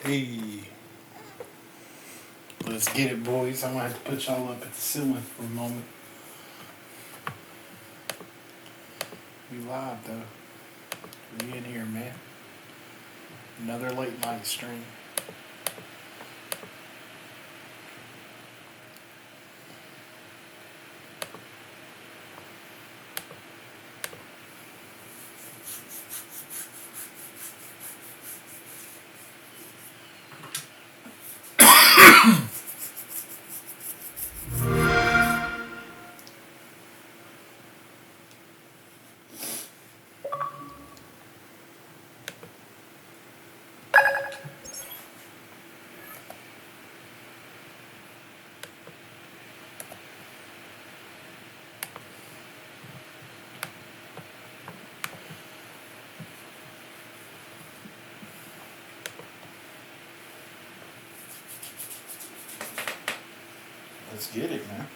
Hey, let's get it, boys. I'm gonna have to put y'all up at the ceiling for a moment. We live though. We in here, man. Another late night stream. Let's get it, man.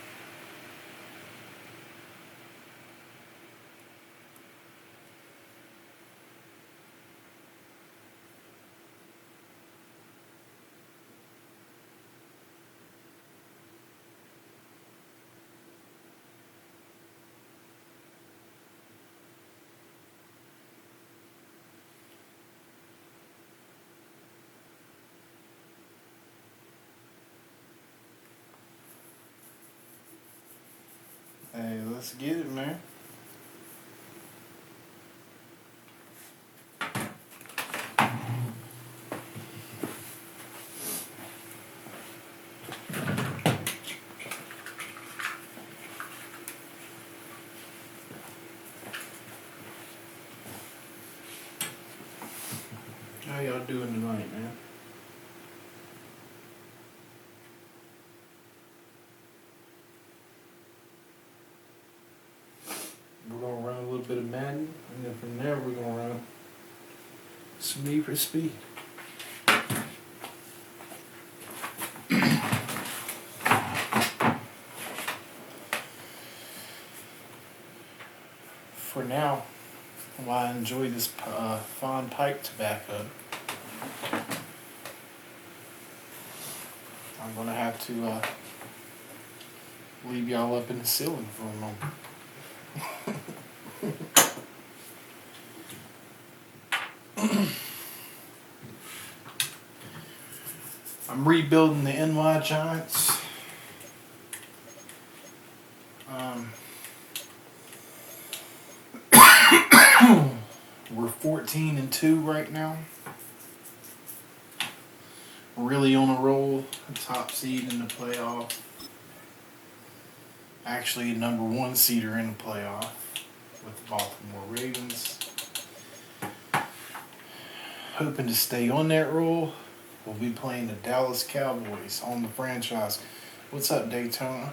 Hey, let's get it, man. How y'all doing tonight, man? We're gonna run a little bit of Madden, and then from there we're gonna run some Need for Speed. For now, while I enjoy this fine pipe tobacco, I'm gonna have to leave y'all up in the ceiling for a moment. I'm rebuilding the NY Giants. We're 14-2 right now. Really on a roll. Top seed in the playoff. Actually, number one seeder in the playoff with the Baltimore Ravens. Hoping to stay on that roll. We'll be playing the Dallas Cowboys on the franchise. What's up, Daytona?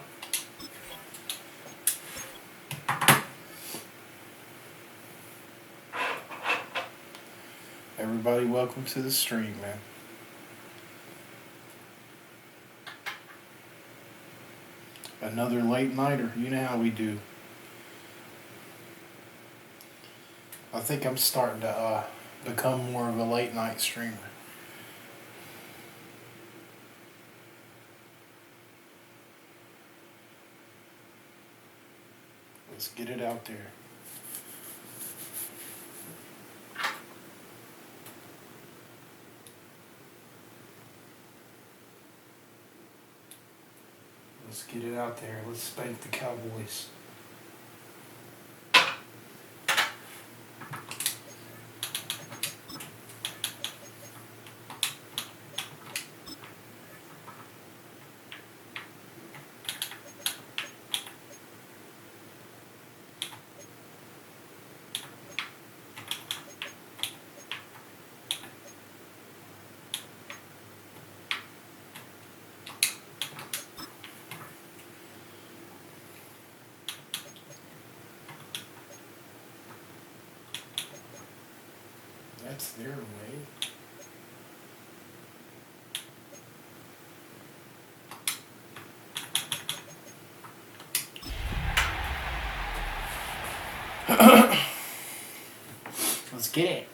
Everybody, welcome to the stream, man. Another late nighter. You know how we do. I think I'm starting to become more of a late night streamer. Let's get it out there. Let's get it out there. Let's spank the Cowboys. That's their way. Let's get it.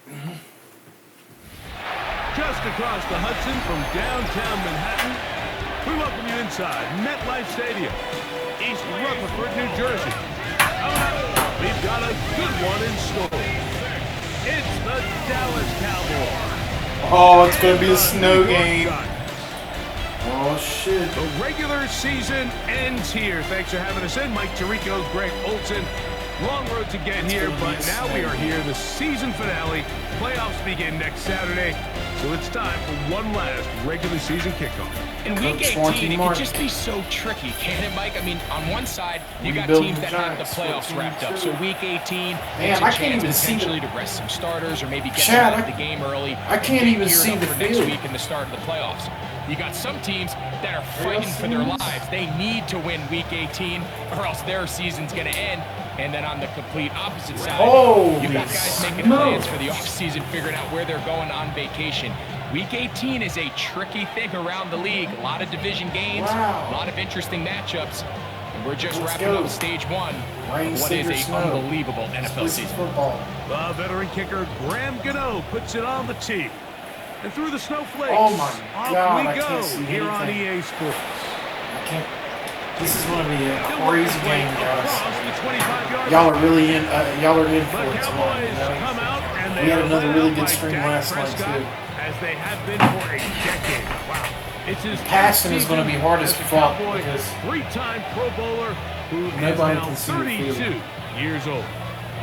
just across the Hudson from downtown Manhattan, we welcome you inside MetLife Stadium, East Rutherford, New Jersey. Coming up, we've got a good one in store. It's the Dallas Cowboys. Oh, it's going to be a snow game. Oh, shit. The regular season ends here. Thanks for having us in. Mike Tirico, Greg Olson. Long road to get here, but now we are here. The season finale. Playoffs begin next Saturday, so it's time for one last regular season kickoff. In Week 18, it could just be so tricky, can't it, Mike? I mean, on one side, you got teams that have the playoffs wrapped up. So Week 18, it's a chance potentially to rest some starters or maybe get them out of the game early. I can't even see the field next week in the start of the playoffs. You got some teams that are fighting for their lives. They need to win Week 18 or else their season's going to end. And then on the complete opposite side, you got guys making plans for the offseason, figuring out where they're going on vacation. Week 18 is a tricky thing around the league. A lot of division games, a lot of interesting matchups. And we're just wrapping up stage one of what is an unbelievable NFL season. The veteran kicker, Graham Gano, puts it on the tee. And through the snowflakes, off we go here on EA Sports. This is going to be a crazy game, guys. Y'all are really in. Y'all are in for it tomorrow. We had another really good stream last night too. As they have been for a decade. Wow. It's his passing is going to be hard as fuck because three-time Pro Bowler who nobody is can see now 32 years old.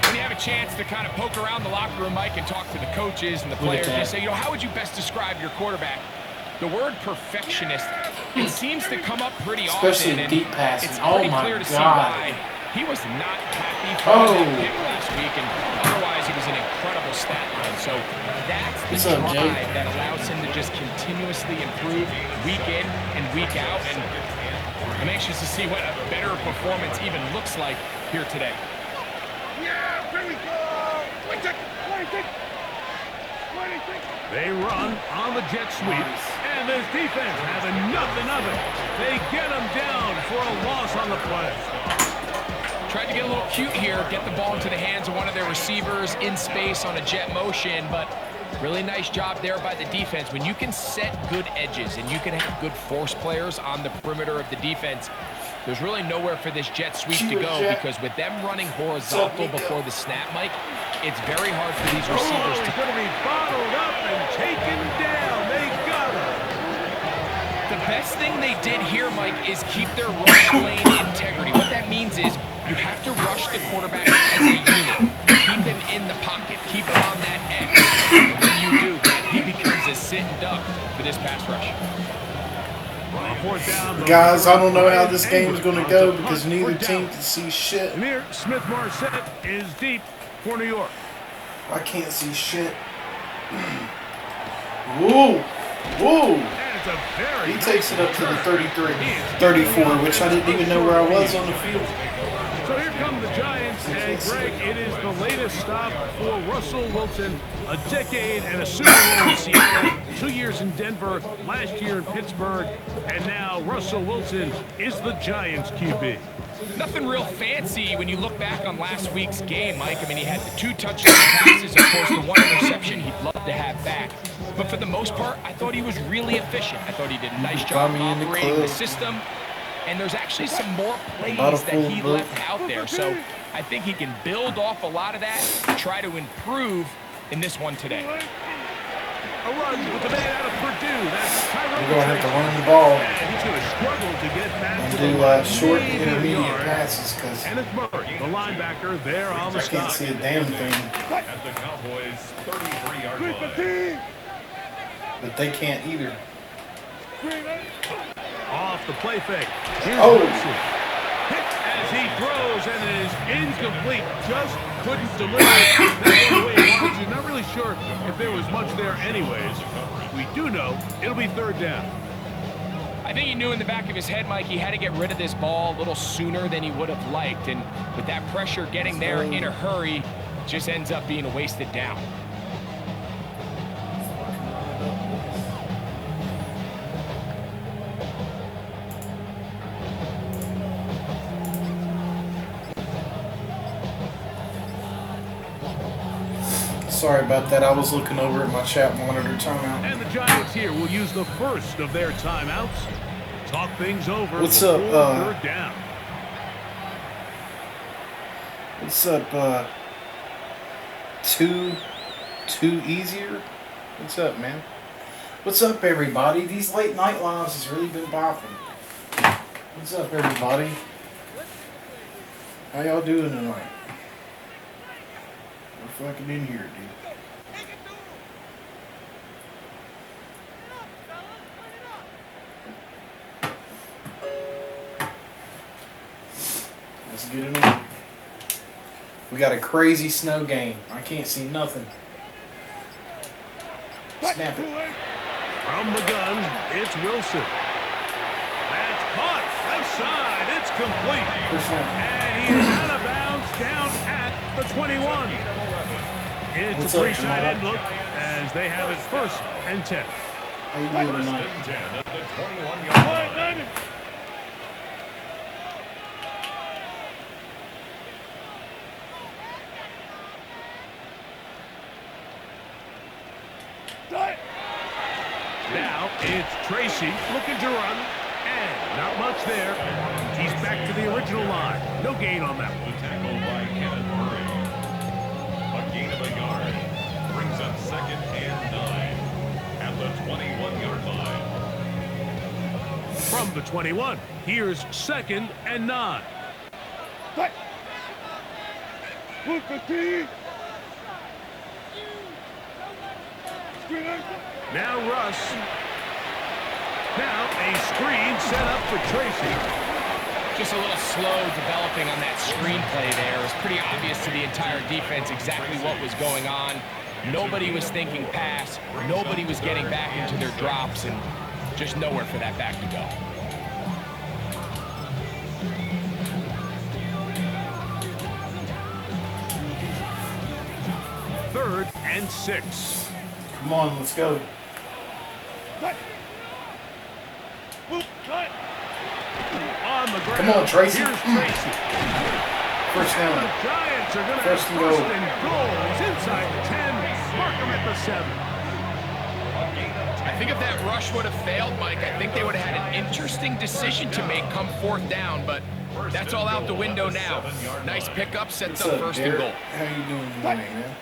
When you have a chance to kind of poke around the locker room, Mike, and talk to the coaches and the players, you say, how would you best describe your quarterback? The word perfectionist, it seems to come up pretty especially often. Deep passing. It's oh pretty my clear to see God. why he was not happy for that pick last week, and otherwise it was an incredible stat line. So that's the drive that allows him to just continuously improve week in and week out. And I'm anxious to see what a better performance even looks like here today. Yeah, here we go. They run on the jet sweep, and this defense having nothing of it. They get them down for a loss on the play. Tried to get a little cute here, get the ball into the hands of one of their receivers in space on a jet motion, but really nice job there by the defense. When you can set good edges and you can have good force players on the perimeter of the defense, there's really nowhere for this jet sweep to go because with them running horizontal before the snap, Mike, it's very hard for these receivers to... going to be bottled up and taken down. They got him. The best thing they did here, Mike, is keep their rush lane integrity. What that means is you have to rush the quarterback as a unit. Keep him in the pocket. Keep him on that edge. When you do, he becomes a sitting duck for this pass rush. Guys, I don't know how this game is going to go because neither team can see shit. And here, Smith-Marset is deep for New York. I can't see shit. Whoa. Whoa. He takes it up to the 33, 34, which I didn't even know where I was on the field. So here come the Giants, and Greg, it is the latest stop for Russell Wilson. A decade and a Super Bowl in Seattle, 2 years in Denver, last year in Pittsburgh, and now Russell Wilson is the Giants QB. Nothing real fancy when you look back on last week's game, Mike. I mean, he had the 2 touchdown passes, of course, the 1 interception he'd love to have back. But for the most part, I thought he was really efficient. I thought he did a nice job operating the system. And there's actually some more plays that he left out there. So I think he can build off a lot of that and try to improve in this one today. A run with the man out of Purdue. That's We're going to have to run the ball he's going to struggle to get past and do short intermediate passes because and it's Murray, the linebacker, there on the I can't see a damn thing. At the Cowboys' 33-yard line. But they can't either. Off the play fake. Here's Oh! as he throws and it is incomplete. Just couldn't deliver that one the way he wanted to. Not really sure if there was much there anyways. We do know it'll be 3rd down. I think he knew in the back of his head, Mike, he had to get rid of this ball a little sooner than he would have liked. And with that pressure getting there in a hurry, just ends up being a wasted down. Sorry about that. I was looking over at my chat monitor timeout. And the Giants here will use the first of their timeouts. Talk things over. What's up, third down. What's up, Too easier? What's up, man? What's up, everybody? These late night lives has really been popping. What's up, everybody? How y'all doing tonight? We're fucking in here, dude. Let's get it in. We got a crazy snow game. I can't see nothing. Snap it. From the gun, it's Wilson. That's caught. Left side. It's complete. And he's out of bounds down at the 21. It's a pretty tight end look as they have it 1st and 10. How you doing tonight? Now it's Tracy looking to run, and not much there. He's back to the original line. No gain on that one. Tackle by Kenneth Murray. A gain of a yard brings up 2nd and 9 at the 21-yard line. From the 21, here's 2nd and 9. Now Russ. Now a screen set up for Tracy. Just a little slow developing on that screenplay there. It was pretty obvious to the entire defense exactly what was going on. Nobody was thinking pass. Nobody was getting back into their drops, and just nowhere for that back to go. Third and 6. Come on, let's go. On the ground. Come on, Tracy. Here's Tracy. First The down. Giants are going to First have and goal. 1st and goal. He's inside the 10. Mark him at the 7. I think if that rush would have failed, Mike, I think they would have had an interesting decision to make come 4th down, but that's all out the window now. Nice pickup, sets What's up up, 1st and Derek? goal. How you doing tonight, man?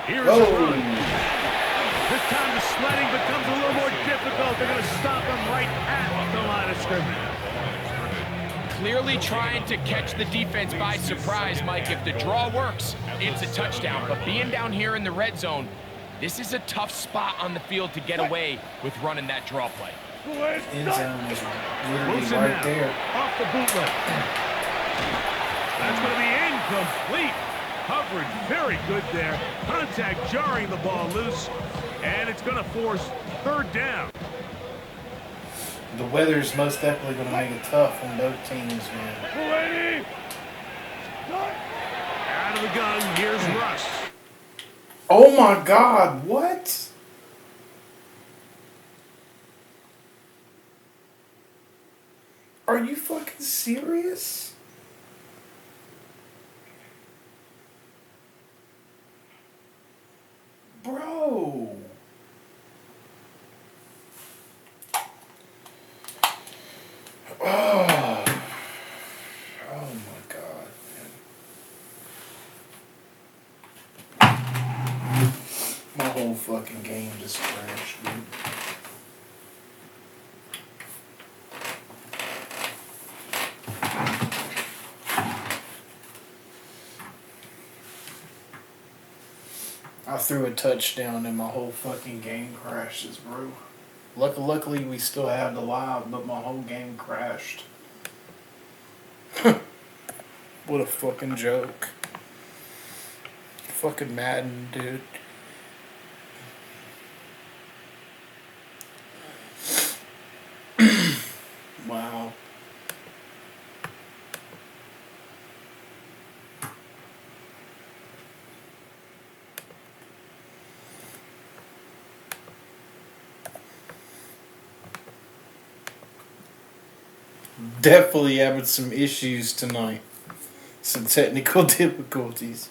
Here's Oh. a run. This time the sledding becomes a little more difficult. They're going to stop him right at the line of scrimmage. Clearly trying to catch the defense by surprise, Mike. If the draw works, it's a touchdown. But being down here in the red zone, this is a tough spot on the field to get away with running that draw play. End zone is literally Wilson right now, there. off the bootleg. That's going to be incomplete. Coverage very good there. Contact jarring the ball loose. And it's going to force 3rd down. The weather's most definitely going to make it tough on both teams, man. Out of the gun, here's Russ. Oh my God, what? Are you fucking serious? Bro. Oh. Oh my God, man. My whole fucking game just crashed, dude. I threw a touchdown and my whole fucking game crashes, bro. Luckily, we still have the live, but my whole game crashed. What a fucking joke. Fucking Madden, dude. Wow. Definitely having some issues tonight. Some technical difficulties.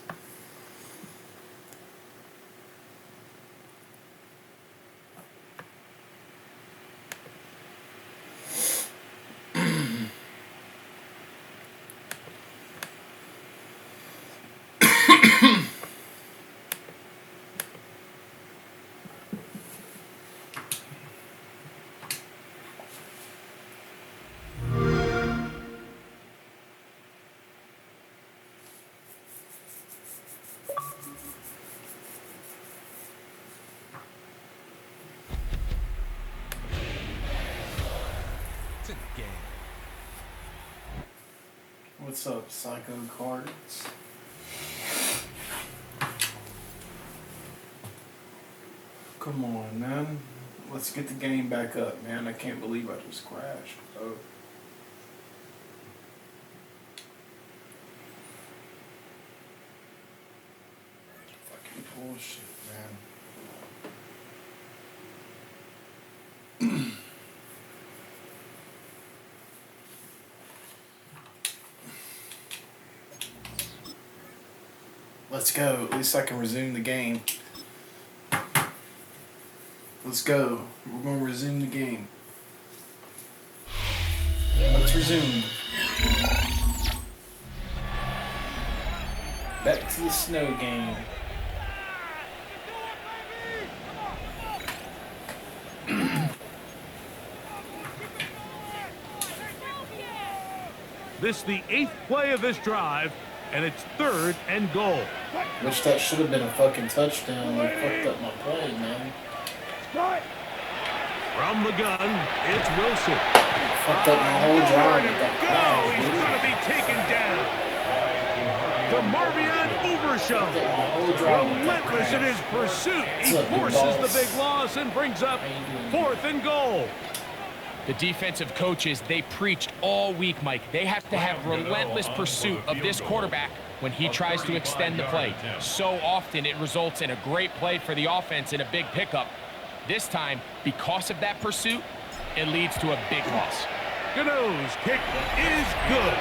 What's up, Psycho Cards? Come on, man. Let's get the game back up, man. I can't believe I just crashed. Oh. Fucking bullshit, man. Let's go. At least I can resume the game. Let's go. We're going to resume the game. Let's resume. Back to the snow game. This is the 8th play of this drive, and it's 3rd and goal. Wish that should have been a fucking touchdown. They fucked up my play, man. From the gun, it's Wilson. Fucked up my whole drive with that Go! He's pass, going to be taken down. The Marvion overshot. Relentless in his pursuit. He forces the big loss and brings up 4th and goal. The defensive coaches, they preached all week, Mike. They have to have relentless pursuit of this quarterback when he tries to extend the play. So often it results in a great play for the offense and a big pickup. This time, because of that pursuit, it leads to a big loss. Gano's kick is good.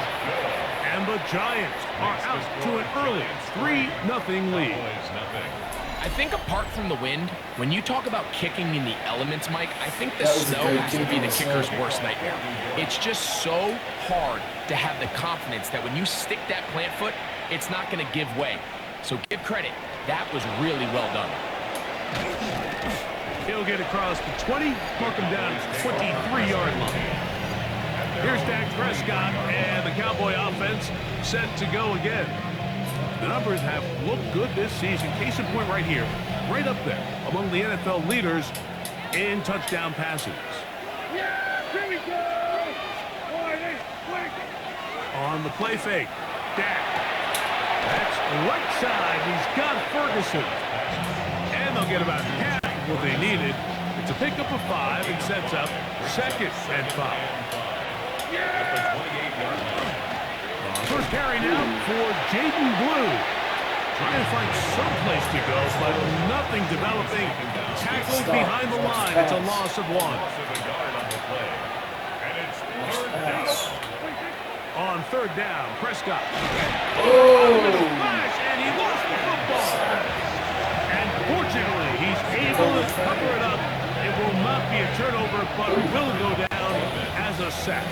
And the Giants are out to an early 3-0 lead. I think apart from the wind, when you talk about kicking in the elements, Mike, I think the That was a snow great has to kick be in the the kicker's snow. worst nightmare. It's just so hard to have the confidence that when you stick that plant foot, it's not going to give way. So give credit. That was really well done. He'll get across the 20, mark him down at the 23-yard line. Here's Dak Prescott, and the Cowboy offense set to go again. The numbers have looked good this season. Case in point right here, right up there among the NFL leaders in touchdown passes. Here we go! On the play fake, Dak. That's right side. He's got Ferguson. And they'll get about half of what they needed. It's a pickup of 5 and sets up 2nd and 5. First carry now for Jaden Blue. Trying to find some place to go, but nothing developing. Tackled behind the line. It's a loss of 1. On 3rd down, Prescott. Flash, and he lost the football. And fortunately, he's able to cover it up. It will not be a turnover, but will go down as a sack.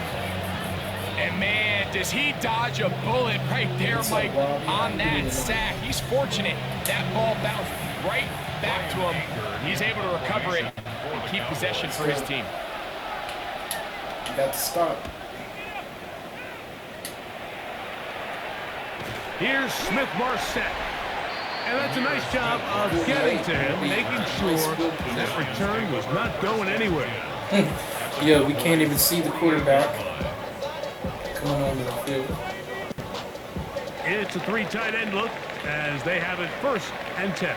And man, does he dodge a bullet right there, Mike, on that sack. He's fortunate that ball bounced right back to him. He's able to recover it and keep possession for his team. You got to stop. Here's Smith-Marset. And that's a nice job of getting to him, making sure that return was not going anywhere. Yo, we can't even see the quarterback coming onto the field. It's a 3 tight end look as they have it 1st and 10.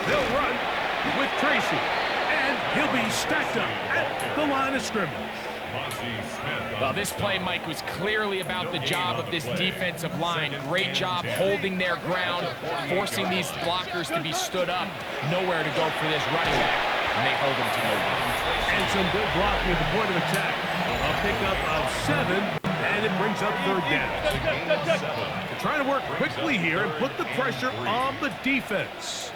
They'll run with Tracy, and he'll be stacked up at the line of scrimmage. Well, this play, Mike, was clearly about the job of this defensive line. Great job holding their ground, forcing these blockers to be stood up. Nowhere to go for this running back, and they hold him to nowhere. And some good blocking at the point of attack. A pickup of 7, and it brings up third down. They're trying to work quickly here and put the pressure on the defense.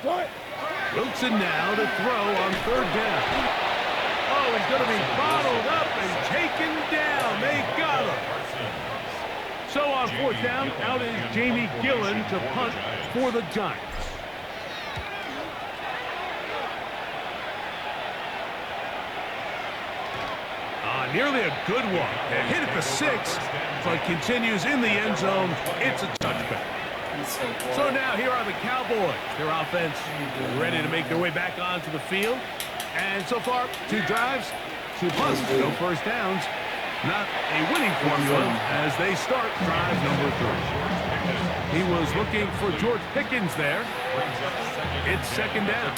Wilson now to throw on third down. Oh, he's going to be bottled up and taken down. They got him. So on fourth down, out is Jamie Gillen to punt for the Giants. Nearly a good one. A hit at the 6, but continues in the end zone. It's a touchback. So now here are the Cowboys. Their offense ready to make their way back onto the field. And so far, 2 drives, 2 punts, no first downs. Not a winning formula as they start drive number 3. He was looking for George Pickens there. It's second down.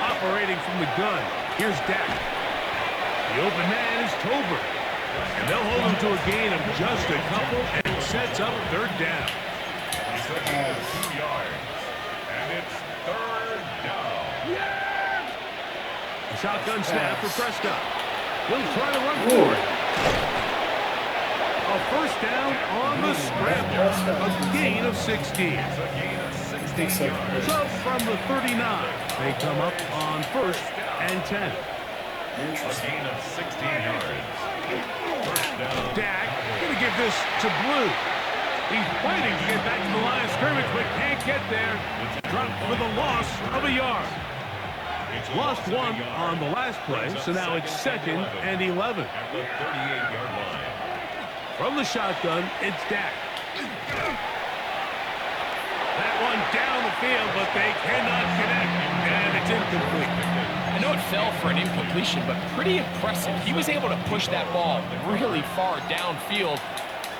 Operating from the gun. Here's Dak. The open man is Tober. And they'll hold him to a gain of just a couple, and it sets up third down. He's taking 2 yards. And it's third down. A shotgun snap for Prescott. He'll try to run for it. A first down on the scramble. A gain of 16. So from the 39, they come up on 1st and 10. A gain of 16 yards. First down. Dak going to give this to Blue. He's fighting to get back to the line of scrimmage, but can't get there. Dropped for the loss of a yard. Lost 1 on the last play, so now it's 2nd and 11. At the 38-yard line. From the shotgun, it's Dak. That one down the field, but they cannot connect, and it's incomplete. I know it fell for an incompletion, but pretty impressive. He was able to push that ball really far downfield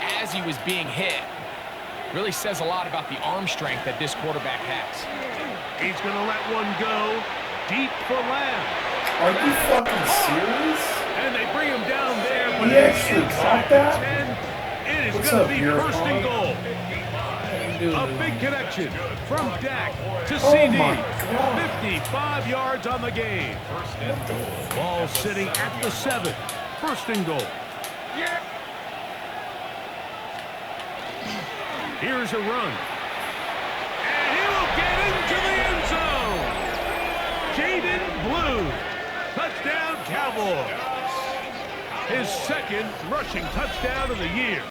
as he was being hit. Really says a lot about the arm strength that this quarterback has. He's going to let one go deep for Lamb. Are you fucking serious? And they bring him down there, but He actually caught that? 10, it is What's going up, to be Beer first Pong? and goal. A big connection from Dak to CD. my God. 55 yards on the game. First and goal. Ball sitting at the 7. First and goal. Here's a run. And he will get into the end zone. Jaden Blue. Touchdown Cowboys. His 2nd rushing touchdown of the year.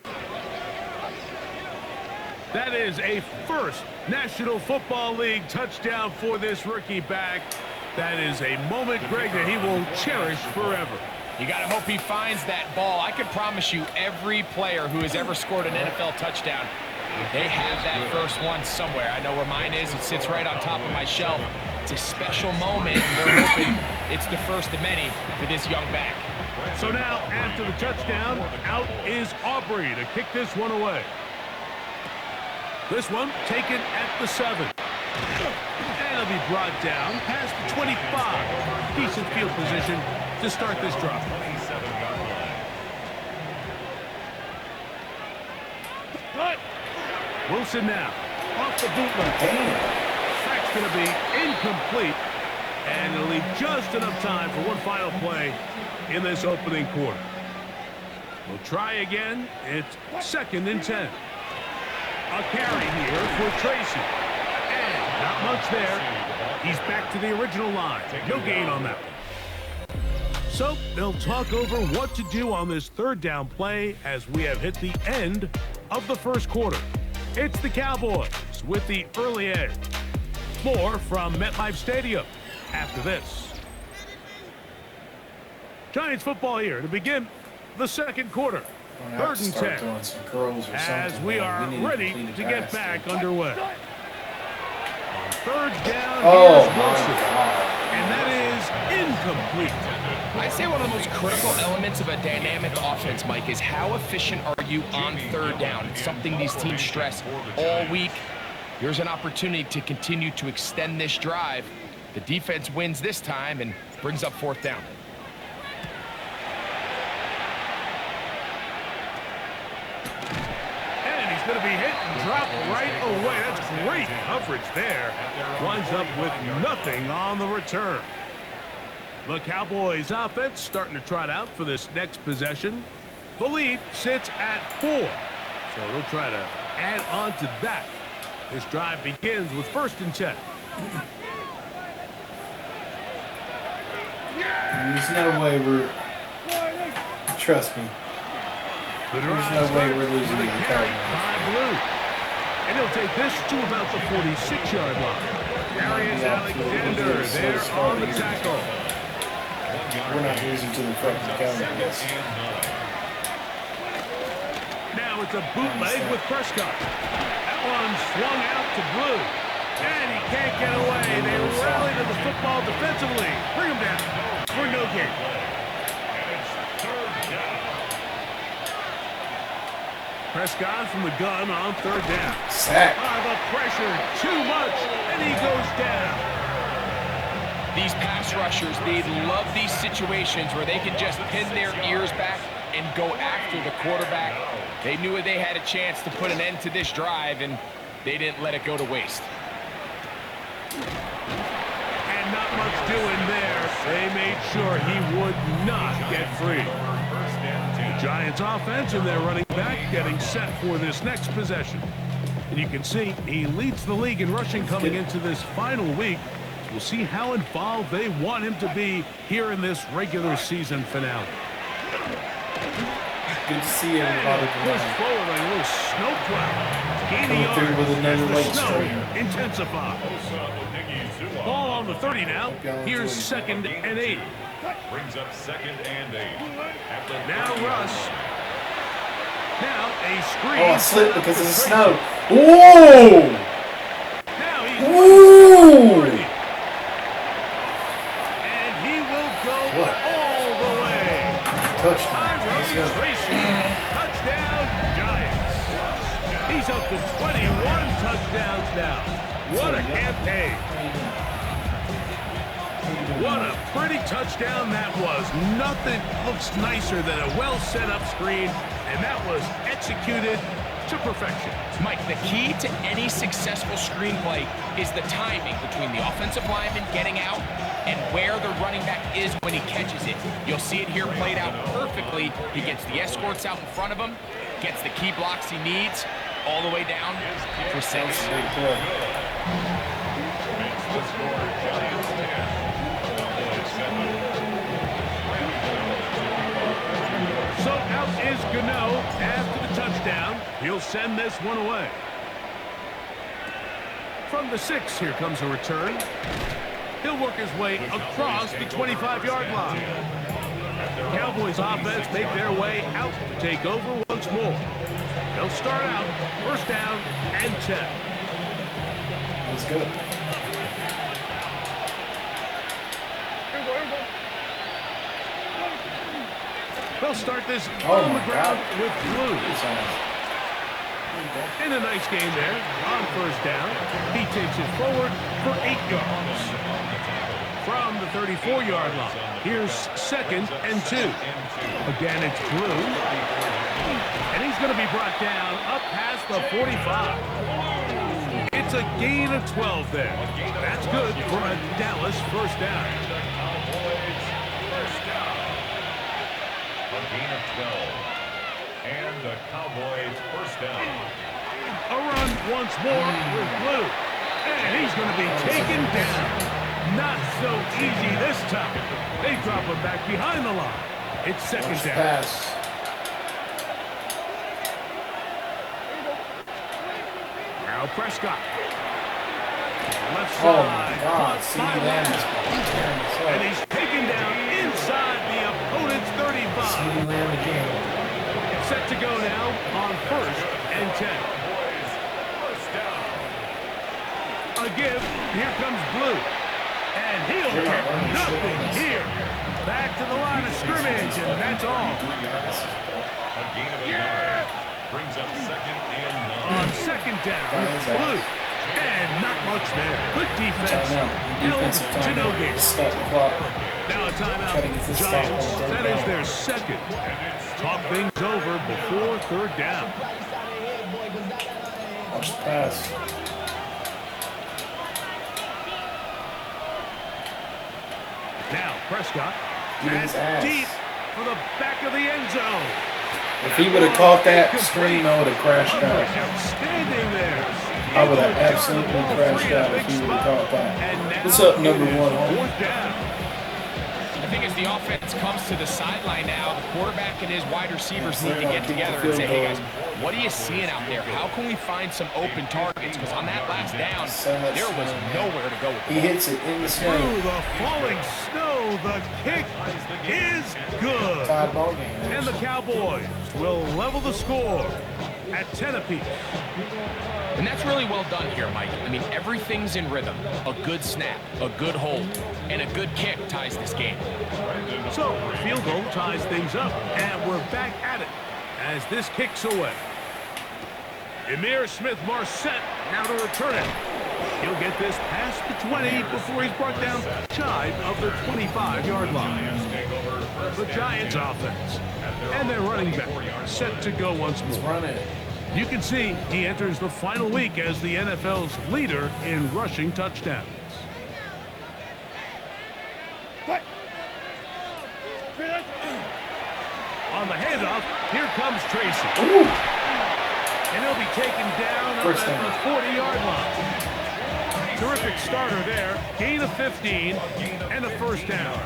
That is a first National Football League touchdown for this rookie back. That is a moment, Greg, that he will cherish forever. You got to hope he finds that ball. I can promise you every player who has ever scored an NFL touchdown, they have that first one somewhere. I know where mine is. It sits right on top of my shelf. It's a special moment, and we're hoping it's the first of many for this young back. So now, after the touchdown, out is Aubrey to kick this one away. This one taken at the 7. And it'll be brought down past the 25. Decent field position to start this drive. 27-yard line. Wilson now off the bootleg. That's going to be incomplete. And it'll leave just enough time for one final play in this opening quarter. We'll try again. It's 2nd and 10. A carry here for Tracy. And not much there. He's back to the original line. No gain on that one. So they'll talk over what to do on this third down play as we have hit the end of the first quarter. It's the Cowboys with the early edge. More from MetLife Stadium after this. Giants football here to begin the second quarter. 3rd and 10. As we are ready to get back underway. On third down, here's Wilson. And that is incomplete. I'd say one of the most critical elements of a dynamic offense, Mike, is how efficient are you on third down. It's something these teams stress all week. Here's an opportunity to continue to extend this drive. The defense wins this time and brings up 4th down. And he's going to be hit and dropped right away. That's great coverage there. Winds up with nothing on the return. The Cowboys offense starting to trot out for this next possession. The lead sits at 4. So they'll try to add on to that. This drive begins with 1st and 10. There's no way we're... Trust me. There's no way we're losing to the Cowboys. And he'll take this to about the 46-yard line. Darius Alexander there on the tackle. We're not losing to the fucking Cowboys. Now it's a bootleg with Prescott. That one swung out to Blue. And he can't get away. They rally to the football defensively. Bring him down for no gain. Prescott from the gun on 3rd down. Sack. The pressure too much, and he goes down. These pass rushers, they love these situations where they can just pin their ears back and go after the quarterback. They knew they had a chance to put an end to this drive, and they didn't let it go to waste. And not much doing there. They made sure he would not get free. The Giants offense and their running back getting set for this next possession. And you can see he leads the league in rushing coming into this final week. We'll see how involved they want him to be here in this regular season finale. Good to see everybody. Push forward like a little snow cloud. Gaining through with another the late snow stream. intensifies. Ball on the 30 now. Here's 2nd and 8. Brings up 2nd and 8. Now Russ. Now a screen. Oh, I slipped because of the snow. Whoa! Now he's Woo! and he will go all the way. Touchdown. Let's go. Touchdown, Giants. He's up to 21 touchdowns now. What a campaign. What a pretty touchdown that was. Nothing looks nicer than a well-set-up screen, and that was executed to perfection. Mike, the key to any successful screenplay is the timing between the offensive lineman getting out and where the running back is when he catches it. You'll see it here played out perfectly. He gets the escorts out in front of him, gets the key blocks he needs, all the way down for 6. So out is Gano after the touchdown. He'll send this one away. From the 6, here comes a return. He'll work his way across the 25-yard line. Cowboys offense make their way out to take over once more. They'll start out 1st down and 10. Let's go. They'll start this Oh on the my ground God. with Blue. In a nice game there on 1st down. He takes it forward for 8 yards. From the 34-yard line, here's 2nd and 2. Again, it's Blue. And he's going to be brought down up past the 45. It's a gain of 12 there. That's good for a Dallas 1st down. A gain of 12. And the Cowboys 1st down. A run once more with Blue. And he's going to be taken down. Not so easy this time. They drop him back behind the line. It's 2nd down. Pass. Now Prescott. Left Oh side. my God. Caught See by that? Lamb. And he's taken down inside the opponent's 35. See Lamb again. Set to go now on 1st and 10. A give. Here comes Blue. And he'll get nothing here. Back to the line of scrimmage, and that's all. A gain of a yard. Brings up 2nd and 9. On 2nd down, Blue. And not much there. Good defense. Defensive To no time gain. to stop the clock. Now a Try to get timeout. this stop Giants, on third that is down. their second. Talk things over before third down. Watch the pass. Now Prescott. Get his ass. Deep for the back of the end zone. If he would have caught that screen, I would have crashed out. Outstanding there. I would have absolutely crashed out if he would have caught that. What's up, number one, homie? Fourth down. I think as the offense comes to the sideline now, the quarterback and his wide receivers need to get together and say, hey guys, what are you seeing out there? How can we find some open targets? Because on that last down, there was nowhere to go with the He ball. hits it in the snow. Through the falling snow, the kick is good. Tied ball game. And the Cowboys will level the score at 10 apiece. And that's really well done here, Mike. I mean, everything's in rhythm. A good snap, a good hold, and a good kick ties this game. So, field goal ties things up, and we're back at it as this kicks away. Emir Smith-Marset now to return it. He'll get this past the 20 before he's brought down shy of the 25-yard line. The Giants offense and their running back set to go once more. Run it. You can see he enters the final week as the NFL's leader in rushing touchdowns. On the handoff, here comes Tracy. Ooh. And he'll be taken down at First the down. 40-yard line. Terrific starter there. Gain of 15 and a first down.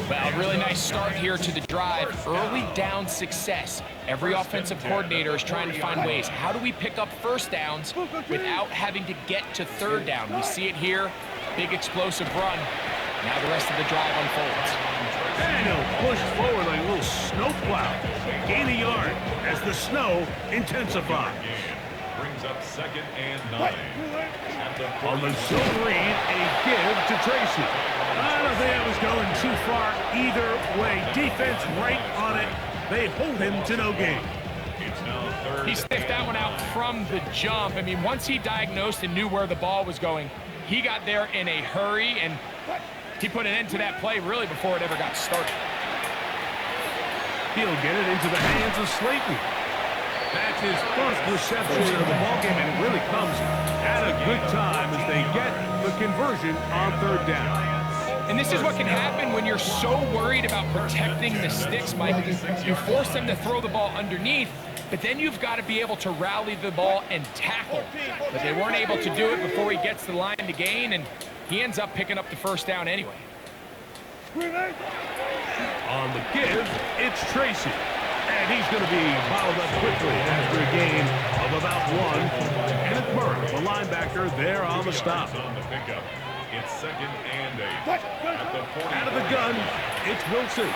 Well, really nice start here to the drive. Early down success. Every offensive coordinator is trying to find ways. How do we pick up first downs without having to get to third down? We see it here. Big explosive run. Now the rest of the drive unfolds. And he'll push forward like a little snow plow. Gain a yard as the snow intensifies. Brings up 2nd and 9. On the zone read, a give to Tracy. I don't think it was going too far either way. Defense right on it. They hold him to no gain. It's now 3rd. He sniffed that one out from the jump. I mean, once he diagnosed and knew where the ball was going, he got there in a hurry, and he put an end to that play really before it ever got started. He'll get it into the hands of Slayton. That's his first reception of the ballgame, and it really comes at a good time as they get the conversion on third down. And this is what can happen when you're so worried about protecting the sticks, Mike. You force them to throw the ball underneath, but then you've got to be able to rally the ball and tackle. But they weren't able to do it before he gets to the line to gain, and he ends up picking up the first down anyway. On the give, it's Tracy. And he's going to be bottled up quickly after a gain of about 1. And it's Murray, the linebacker, there on the stop. On the pickup. It's 2nd and 8. At the 40. Out of the gun, it's Wilson.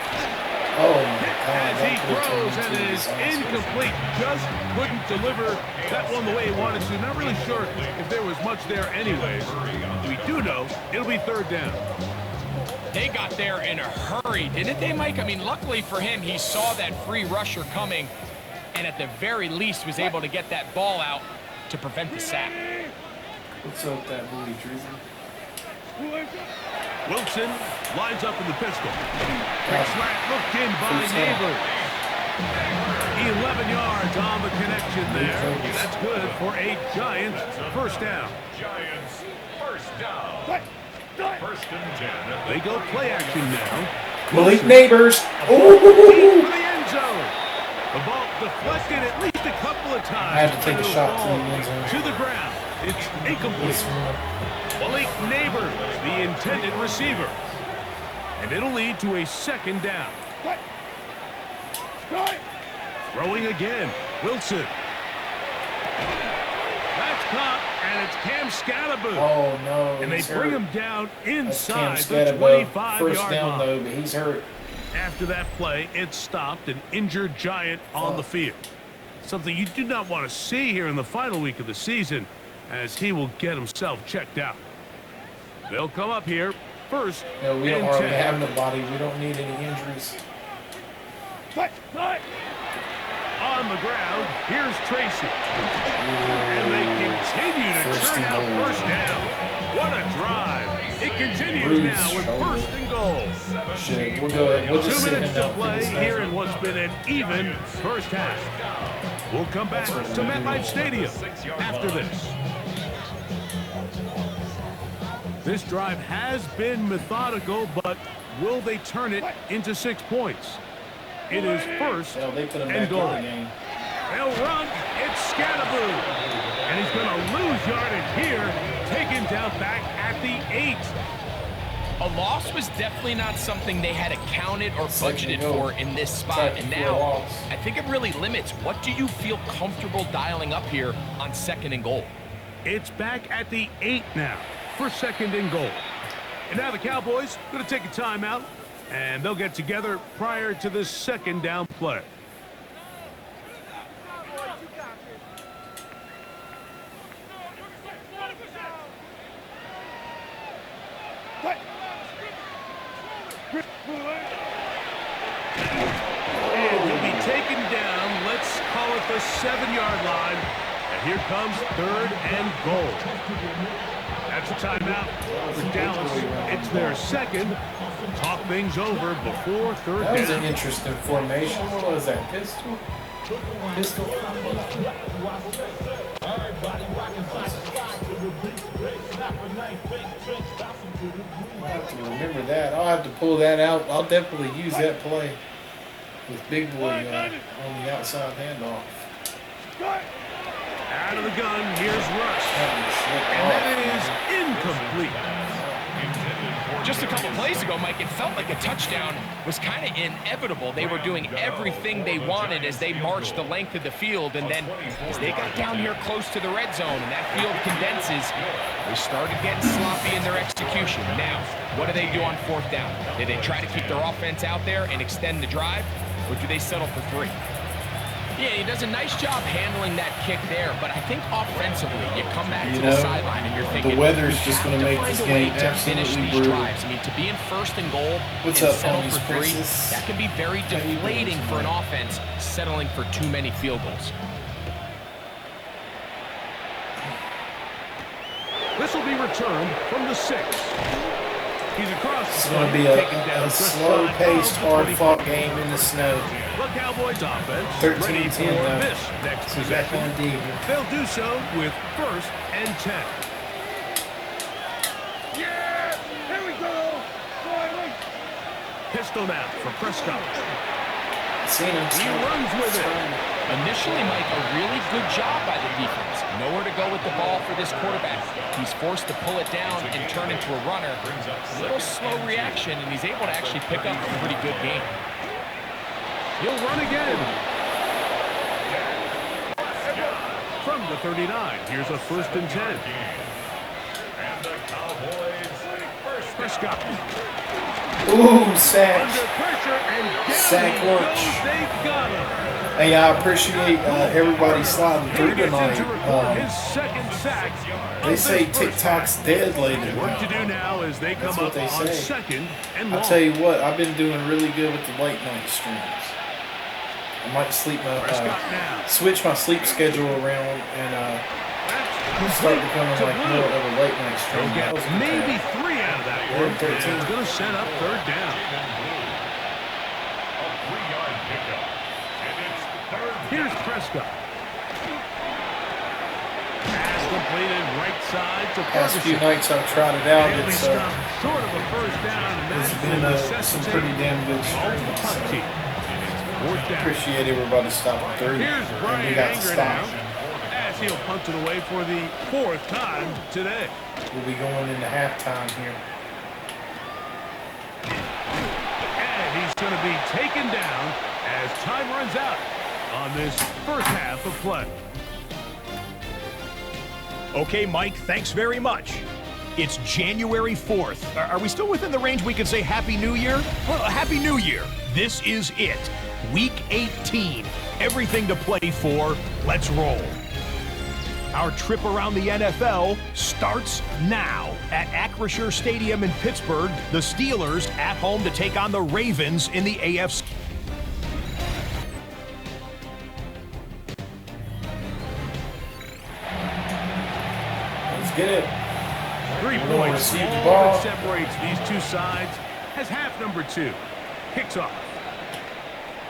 Oh my God. As he that could've throws turned and into it is disaster. incomplete. Just couldn't deliver that one the way he wanted to. Not really sure if there was much there anyways. We do know it'll be third down. They got there in a hurry, didn't they, Mike? I mean, luckily for him, he saw that free rusher coming, and at the very least was able to get that ball out to prevent the sack. What's up with that booty, Drizzy? Wilson lines up in the pistol. Quick slant looked in by Neighbors. 11 yards on the connection there. That's good for a Giants first down. Giants first down. 1st and 10. They go play action now. Malik Neighbors. Deep for the end zone. The ball deflected at least a couple of times. I had to take a It'll shot to fall the end zone. to the ground. It's incomplete. Malik Neighbors, the intended receiver. And it'll lead to a second down. Throwing again. Wilson. That's caught, and it's Cam Scatterboot. Oh no. And they he's bring hurt. him down That's Cam inside the Scatterbo. 25-yard First down line. though, but he's hurt. After that play, it stopped an injured Giant on the field. Something you do not want to see here in the final week of the season, as he will get himself checked out. They'll come up here first No, we don't and hardly 10. have nobody. We don't need any injuries. On on the ground. Here's Tracy. And they continue to turn out first down. What a drive. It continues now with first and goal. Shit, we'll go ahead. We'll just 2 sit minutes him to down for play this here half. in what's been an even first half. We'll come back to MetLife Stadium after this. This drive has been methodical, but will they turn it into 6 points? It is first Hell, they put him and back goal. in the game. They'll run. It's Scattaboo. And he's going to lose yardage here. Taken down back at the 8. A loss was definitely not something they had accounted or budgeted for in this spot. Second And for a now, loss. I think it really limits. What do you feel comfortable dialing up here on 2nd and goal? It's back at the 8 now for 2nd and goal. And now the Cowboys going to take a timeout, and they'll get together prior to the 2nd down play. And he'll be taken down, let's call it the 7-yard line. And here comes 3rd and goal. That's a timeout for Dallas. It's their 2nd. Talk things over before 3rd That was an down. interesting formation. What was that? Pistol? Pistol? I'll have to remember that. I'll have to pull that out. I'll definitely use that play with Big Boy on the outside handoff. Out of the gun, here's Rush. And that is incomplete. Just a couple plays ago, Mike, it felt like a touchdown was kind of inevitable. They were doing everything they wanted as they marched the length of the field, and then as they got down here close to the red zone and that field condenses, they started getting sloppy in their execution. Now, what do they do on 4th down? Do they try to keep their offense out there and extend the drive, or do they settle for 3? Yeah, he does a nice job handling that kick there, but I think offensively, you come back to the sideline and you're thinking, the weather's just going to make this game absolutely brutal. I mean, to be in 1st and goal What's and up, settle homies, for 3, princess? that can be very deflating for an offense settling for too many field goals. This will be returned from the 6. He's across. It's going to be a slow-paced, hard-fought game in the snow. The Cowboys offense 13-10 ready for though. this next So back possession. on D. They'll do so with 1st and 10. Yeah! Here we go! Pistol now for Prescott. Seen him. He runs with it. Initially, Mike, a really good job by the defense. Nowhere to go with the ball for this quarterback. He's forced to pull it down and turn into a runner. A little slow reaction, and he's able to actually pick up a pretty good game. He'll run again. From the 39, here's a 1st and 10. And the Cowboys first. Prescott Ooh, sack. under pressure and down Sack he lunch. goes. They got him. Hey, I appreciate everybody sliding He through gets in tonight. to record his 2nd sack. They of say this first TikTok's dead lately. Work to do now as they come That's what up they on say. 2nd and I'll long. tell you what, I've been doing really good with the late night streams. I might sleep Prescott now. switch my sleep schedule around and That's start becoming to like Blue. more of a late night stream. They'll get maybe 3 out of that Yeah, one. 13. It's going to set up 3rd down. A 3-yard pickup. And it's 3rd. Here's Prescott. Pass completed right side to Past few Ferguson. nights I've tried it out. And he It's stopped short of a 1st down, and it's that's been going to some necessitate pretty damn good all the punt streams. team. 4th down. Appreciate everybody stopping through. Here's And we Brian got to Anger stop. now as he'll punt it away for the 4th time today. We'll be going into halftime here. And he's going to be taken down as time runs out on this first half of play. Okay, Mike, thanks very much. It's January 4th. Are we still within the range we can say Happy New Year? Well, Happy New Year. This is it. Week 18. Everything to play for. Let's roll. Our trip around the NFL starts now. At Acrisure Stadium in Pittsburgh, the Steelers at home to take on the Ravens in the AFC. get it. 3 We're gonna points. receive the All ball. that separates these two sides as half number 2 kicks off.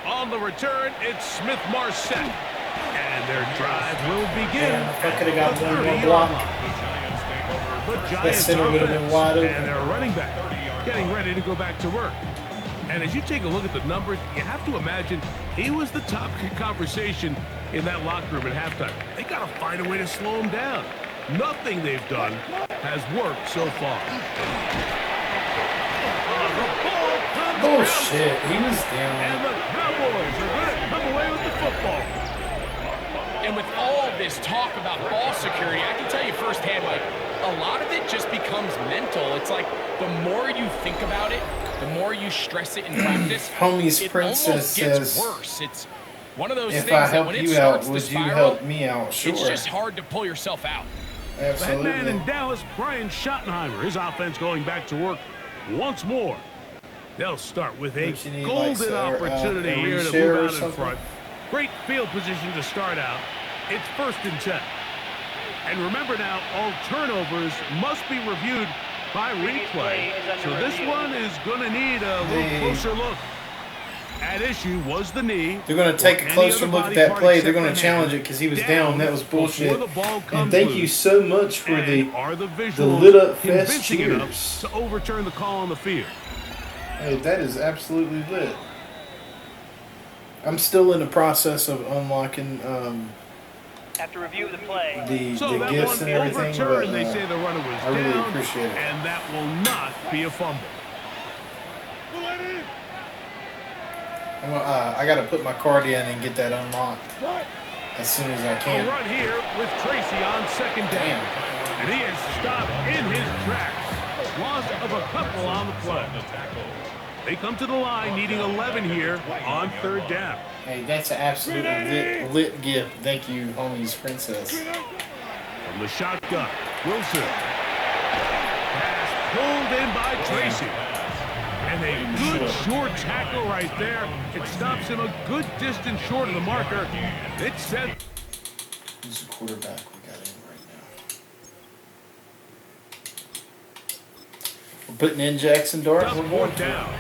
On the return, it's Smith-Marset. And their drive will begin. Damn, if I could have got at one the more 30-yard block. line. The That Giants center would have been offense wide open. and their running back getting ready to go back to work. And as you take a look at the numbers, you have to imagine he was the top conversation in that locker room at halftime. They got to find a way to slow him down. Nothing they've done has worked so far. Bullshit. He was down. And the Cowboys are going to come away with the football. And with all this talk about ball security, I can tell you firsthand, like, a lot of it just becomes mental. It's like the more you think about it, the more you stress it in practice, Homie's it Princess almost gets says, worse. It's one of those if things I that help when it you out, starts to would you spiral, help me out? Sure. it's just hard to pull yourself out. That man Absolutely. in Dallas, Brian Schottenheimer, his offense going back to work once more. They'll start with a Don't you need, golden like, opportunity a here to reshare or move out in something? front. Great field position to start out. It's 1st and 10. And remember now, all turnovers must be reviewed by replay. So this one is going to need a little closer look. At issue was the knee. They're going to take a closer look at that play. They're going to challenge it because he was down. That was bullshit. And thank you so much for the lit up fest convincing enough cheers. to overturn the call on the field. Hey, that is absolutely lit. I'm still in the process of unlocking After review of the play. the So that gifts one and everything, but overturned. They say the runner was I really down, appreciate it. and that will not be a fumble. I got to put my card in and get that unlocked as soon as I A can. run here with Tracy on 2nd down. And he is stopped in his tracks. Loss of a couple on the play. They come to the line needing 11 here on 3rd down. Hey, that's an absolutely lit gift. Thank you, Homie's Princess. From the shotgun, Wilson. Pass pulled in by Tracy. And a good short tackle right there. It stops him a good distance short of the marker. It's set. Who's the quarterback we got in right now? We're putting in Jackson Dart. Just We're going 4th to. down.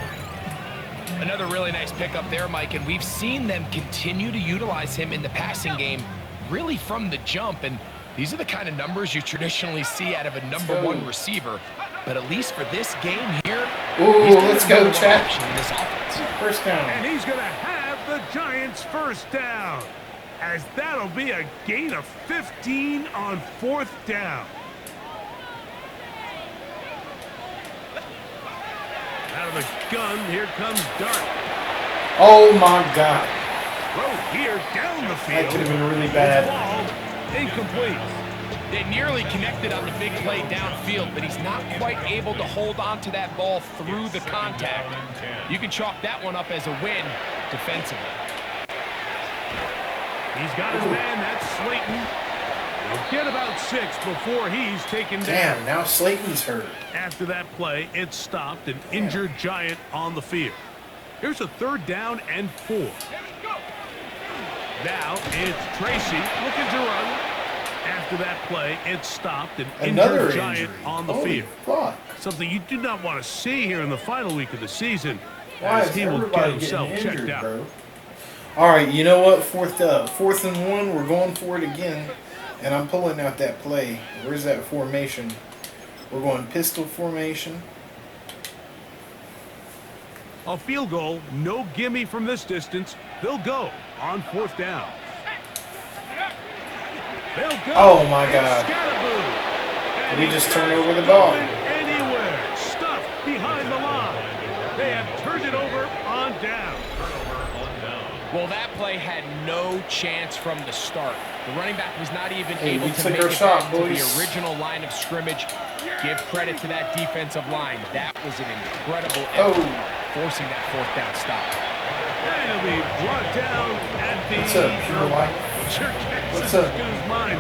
Another really nice pickup there, Mike, and we've seen them continue to utilize him in the passing game really from the jump, and these are the kind of numbers you traditionally see out of a number 1 receiver, but at least for this game here, Ooh, let's go, chat. option in this offense. First down. And he's going to have the Giants' 1st down, as that'll be a gain of 15 on 4th down. Out of the gun, here comes Dart. Oh my God. Throw here down the field. That could have been really bad. Ball incomplete. They nearly connected on the big play downfield, but he's not quite able to hold on to that ball through the contact. You can chalk that one up as a win defensively. He's got his man, that's Slayton. He'll get about 6 before he's taken down. Damn, now Slayton's hurt. After that play, it stopped an injured Giant on the field. Here's a 3rd down and 4. Now it's Tracy looking to run. After that play, it stopped an Another injured Giant injury. on the Holy field. fuck. Something you do not want to see here in the final week of the season, Why as is he will get everybody himself getting checked injured, out. bro? All right, you know what? 4th and 1, we're going for it again. And I'm pulling out that play. Where's that formation? We're going pistol formation. A field goal, no gimme from this distance. They'll go on 4th down. They'll go. Oh my God. Scaraboo. Did he just turn over the ball? Anywhere. Stuffed behind the line. They have turned it over on down. Well, that play had no chance from the start. The running back was not even Hey, able we to took make our it shot, back to the boys. original line of scrimmage. Give credit to that defensive line. That was an incredible effort, forcing that 4th down stop. And he'll be brought down at the... What's up, Pure Life? Sure, guess What's it's up? as good as mine.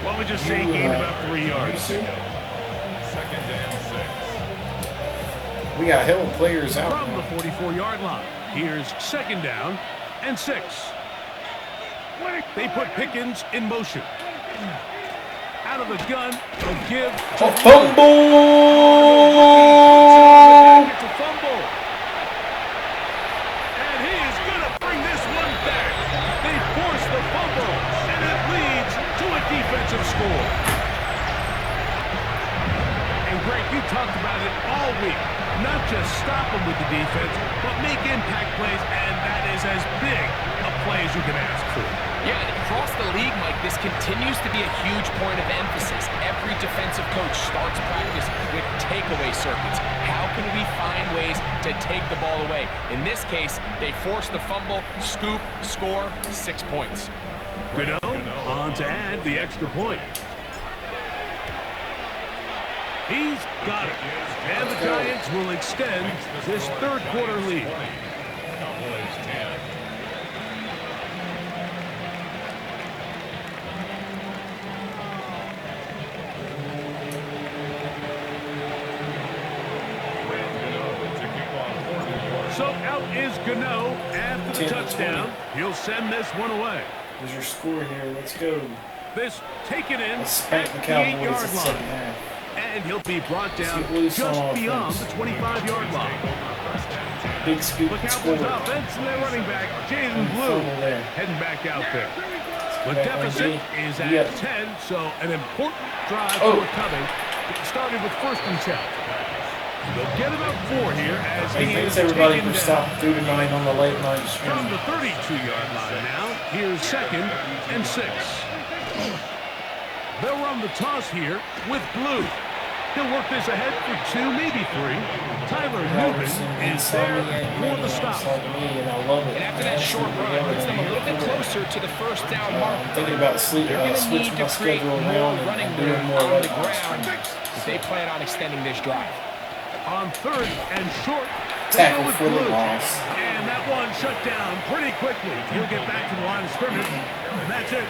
Why don't we just say he gained about 3 yards? 2nd and 6. We got hell of players out From the now. 44-yard line, here's 2nd down and 6. They put Pickens in motion. out of the gun. A give. A fumble! It's a fumble. And he is going to bring this one back. They force the fumble, and it leads to a defensive score. And Greg, you talked about it all week. Not just stop them with the defense, but make impact plays, and that is as big a play as you can ask for. Yeah, and across the league, Mike, this continues to be a huge point of emphasis. Every defensive coach starts practice with takeaway circuits. How can we find ways to take the ball away? In this case, they force the fumble, scoop, score, 6 points. Gano on to add the extra point. He's got it. And the Giants will extend this third quarter lead. Cowboys 10. So out is Gano after the touchdown. He'll send this one away. There's your score here. Let's go. This taken in Let's spank the at the Cowboys 8-yard at line. second half. And he'll be brought down Let's get loose just on beyond offense. the 25-yard line. Big scoop The and Cowboys score. offense and their running back, Jaden Blue, Fumble there. heading back out there. The Back deficit like is G. at Yep. 10, so an important drive Oh. coming. It started with 1st and 10. They'll get about 4 here as Hey, he thanks is everybody taken for down. stopping through tonight on the late night From stream. the 32-yard line now, here's 2nd and 6. They'll run the toss here with Blue. He'll work this ahead for 2, maybe 3. Tyler Newman is there for the stop. And I love it. And after that short run, puts them a little bit closer to the first down mark. I'm thinking about They're going to switching need to my create schedule more around running and doing room more on late the night ground streams. if they plan on extending this drive. On 3rd and short, they Tackle go with for the Blue. loss. And that one shut down pretty quickly. He'll get back to the line of scrimmage, and that's it.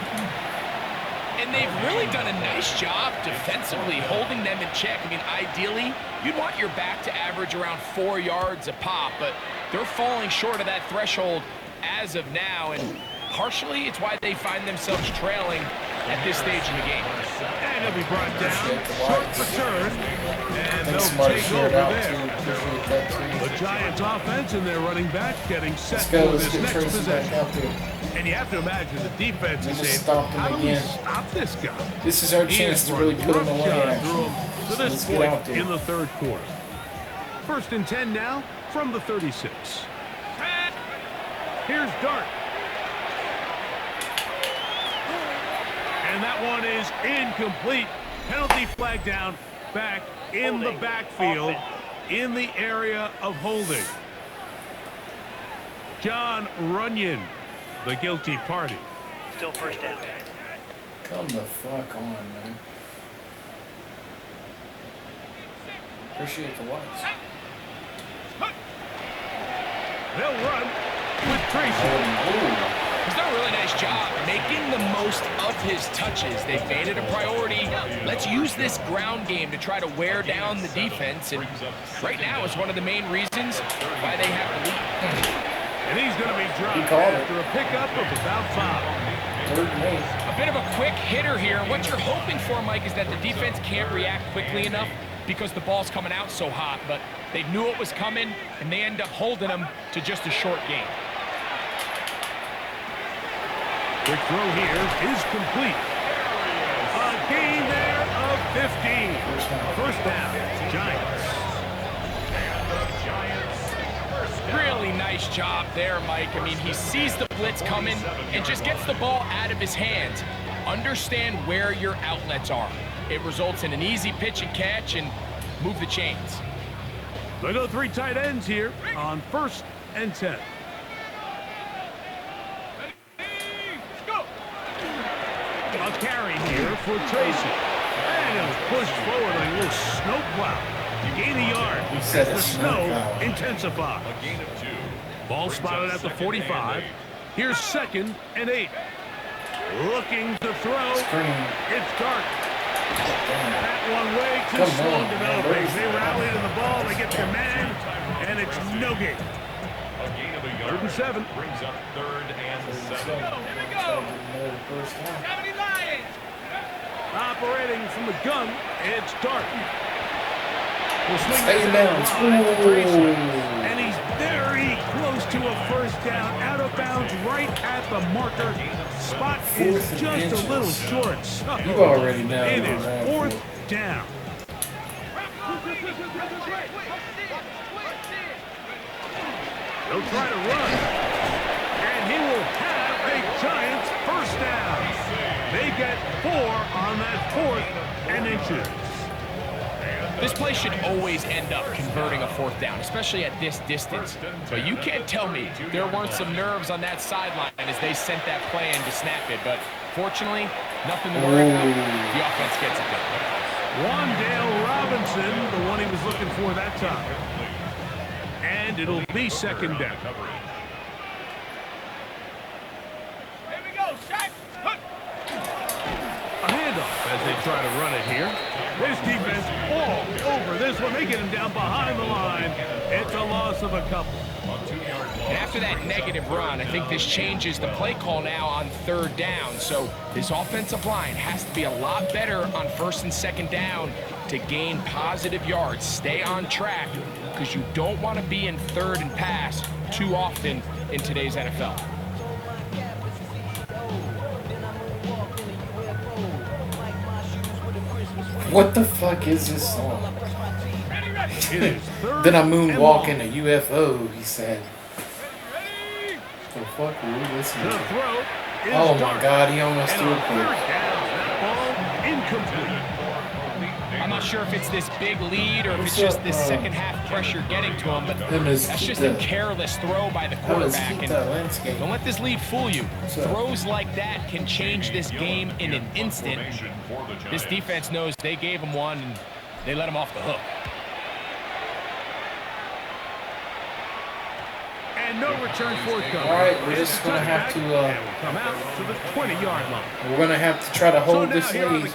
And they've really done a nice job defensively holding them in check. I mean, ideally, you'd want your back to average around 4 yards a pop, but they're falling short of that threshold as of now, and partially it's why they find themselves trailing at this stage in the game. And he'll be brought down, short return, and Thanks, they'll somebody take shared over out there. too. Appreciate that too. The Giants offense and their running back getting set Let's go. for Let's this get next Tracy back possession. out there. And you have to imagine the defense We is just saying, stopped him how do we again. stop this guy? This is our He chance has to run really put him away. roughshod Actually. through him to So this let's get out point there. in the third quarter. 1st and 10 now from the 36. Here's Dart. And that one is incomplete. Penalty flag down back in the backfield in the area of holding. John Runyon, the guilty party. Still 1st down. Come the fuck on, man. Appreciate the likes. They'll run with Tracy. Oh, He's done a really nice job making the most of his touches. They've made it a priority. Let's use this ground game to try to wear down the defense, and right now it's one of the main reasons why they have the lead. And he's going to be dropped called it. after a pickup of about 5. 3rd and 8. A bit of a quick hitter here. What you're hoping for, Mike, is that the defense can't react quickly enough because the ball's coming out so hot, but they knew it was coming, and they end up holding them to just a short game. Quick throw here is complete. A gain there of 15. First down, Giants. Really nice job there, Mike. I mean, he sees the blitz coming and just gets the ball out of his hands. Understand where your outlets are. It results in an easy pitch and catch and move the chains. They go 3 tight ends here on 1st and 10. A carry here for Tracy. And it was pushed forward like a little snowplow. You gain a yard He said as the a snow snowplow. intensifies. A gain of 2. Ball spotted at the 45. Here's 2nd and 8. Looking to throw. Screen. It's Dart. That one way too Come slow on, developing. man. They rally to the ball. They get their man, and it's no gain. A gain of a 3rd and 7. brings up 3rd and 7. Operating from the gun, it's Dart. Stay down. And he's very close to a first down. Out of bounds right at the marker. Spot is just a little short. So you already know. it is fourth down. He'll try to run. And he will have a Giants first down. They get 4 on that 4th and inches. This play should always end up converting a 4th down, especially at this distance. But you can't tell me there weren't some nerves on that sideline as they sent that play in to snap it. But fortunately, nothing to worry about. The offense gets it done. Wandale Robinson, the one he was looking for that time. And it'll be second down. A handoff as they try to run it here. This defense all over this one. They get him down behind the line. It's a loss of a couple. And after that negative run, I think this changes the play call now on 3rd down. So this offensive line has to be a lot better on 1st and 2nd down to gain positive yards. Stay on track because you don't want to be in 3rd and pass too often in today's NFL. What the fuck is this song? Then I moonwalk in a UFO, he said. The fuck are we listening to? Oh my god, he almost threw it. I'm not sure if it's this big lead or if it's just this second half pressure getting to him, but that's just a careless throw by the quarterback. And don't let this lead fool you. Throws like that can change this game in an instant. This defense knows they gave him one and they let him off the hook. And no return forthcoming. All right, we're just gonna have to come out to the 20-yard line. We're gonna have to try to hold this lead and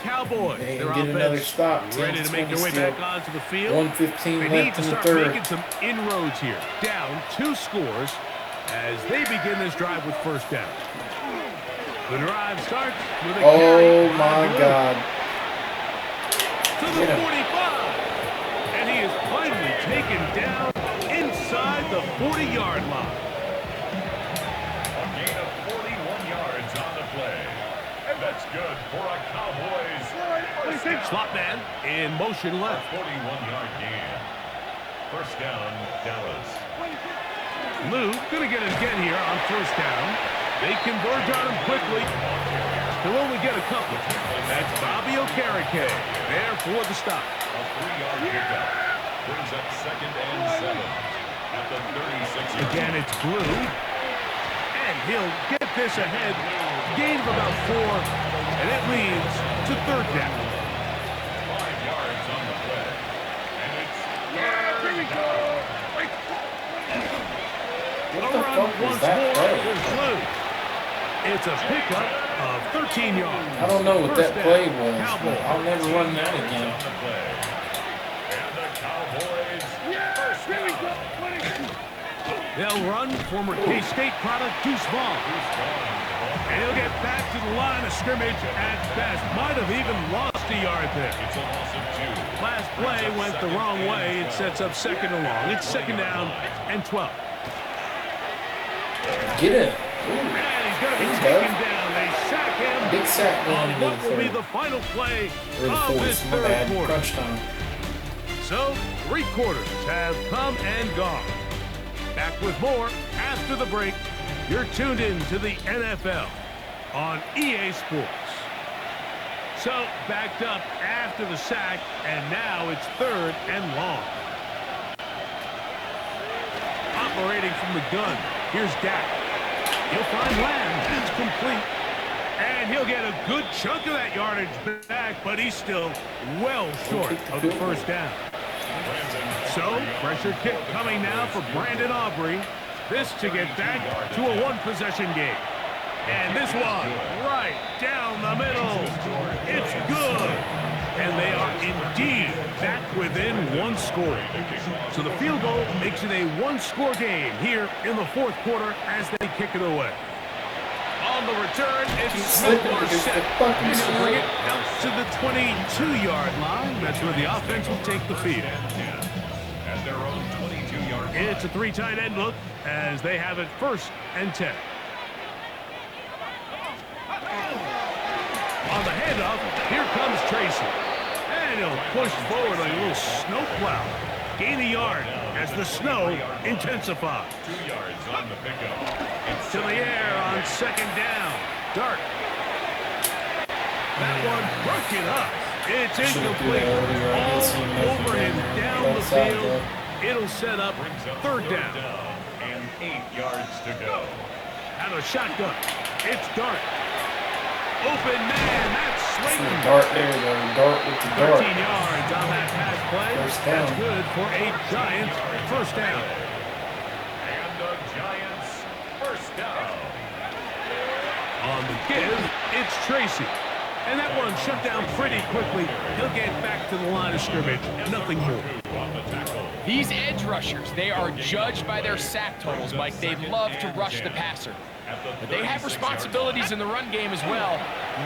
They're get another stop. Ready to make their way back onto the field. 1:15 they left need to in the start 3rd. making some inroads here. Down 2 scores as they begin this drive with first down. The drive starts with a carry. Oh my god. To the 45. And he is finally taken down inside the 40-yard line. A gain of 41 yards on the play. And that's good for a Cowboys. Slot man in motion left. 41-yard gain. First down, Dallas. Lou going to get it again here on first down. They converge on him quickly. They'll only get a couple. That's Bobby Okereke there for the stop. A 3-yard pickup. Brings up 2nd and 7 at the 36. Again, it's Blue. And he'll get this ahead. Gain of about 4. And it leads to 3rd down. 5 yards on the play. And it's Here we go. What the fuck was that play? It's a pickup of 13 yards. I don't know what that play was, but I'll never run that again. And the Cowboys. Here we go. They'll run former K-State product Deuce Vaughn. And he'll get back to the line of scrimmage at best. Might have even lost a yard there. It's a loss of 2. Last play went the wrong way. It sets up 2nd and long. It's 2nd down and 12. Get it. And he's going to be taken down. They sack him. Big sack going into What the will be 3rd. the final play Or the of this 4th, my 3rd bad. quarter? Crunch time. So, 3 quarters have come and gone. Back with more after the break. You're tuned in to the NFL on EA Sports. So, backed up after the sack, and now it's 3rd and long. Operating from the gun, here's Dak. He'll find Lamb, that's complete. And he'll get a good chunk of that yardage back, but he's still well short of the first down. So, pressure kick coming now for Brandon Aubrey. This to get back to a 1-possession game. And this one, right down the middle. It's good. And they are indeed back within 1 score. So the field goal makes it a 1-score game here in the 4th quarter as they kick it away. On the return, it's Slipping against the fucking and he'll bring snow. it out to the 22-yard line. That's where the offense will take the field. At their own 22-yard line. It's a 3 tight end look as they have it 1st and 10. On the handoff, here comes Tracy. And he'll push forward like a little snow plow. Gain a yard as the snow intensifies. 2 yards on the pickup. To the air on 2nd down. Dart. That one broken up. It's incomplete. All over him down the field. It'll set up Brings up 3rd down. and 8 yards to go. Out of shotgun. It's Dart. Open man. That's Slayton. Dart there, though. Dart with the 13 dart. yards on that pass play. First down. That's good for a Giants 1st down. And the Giants first down. On the give, it's Tracy. And that one shut down pretty quickly. He'll get back to the line of scrimmage. Nothing more. On the tackle. These edge rushers, they are judged by their sack totals, Mike. They love to rush the passer. But they have responsibilities in the run game as well.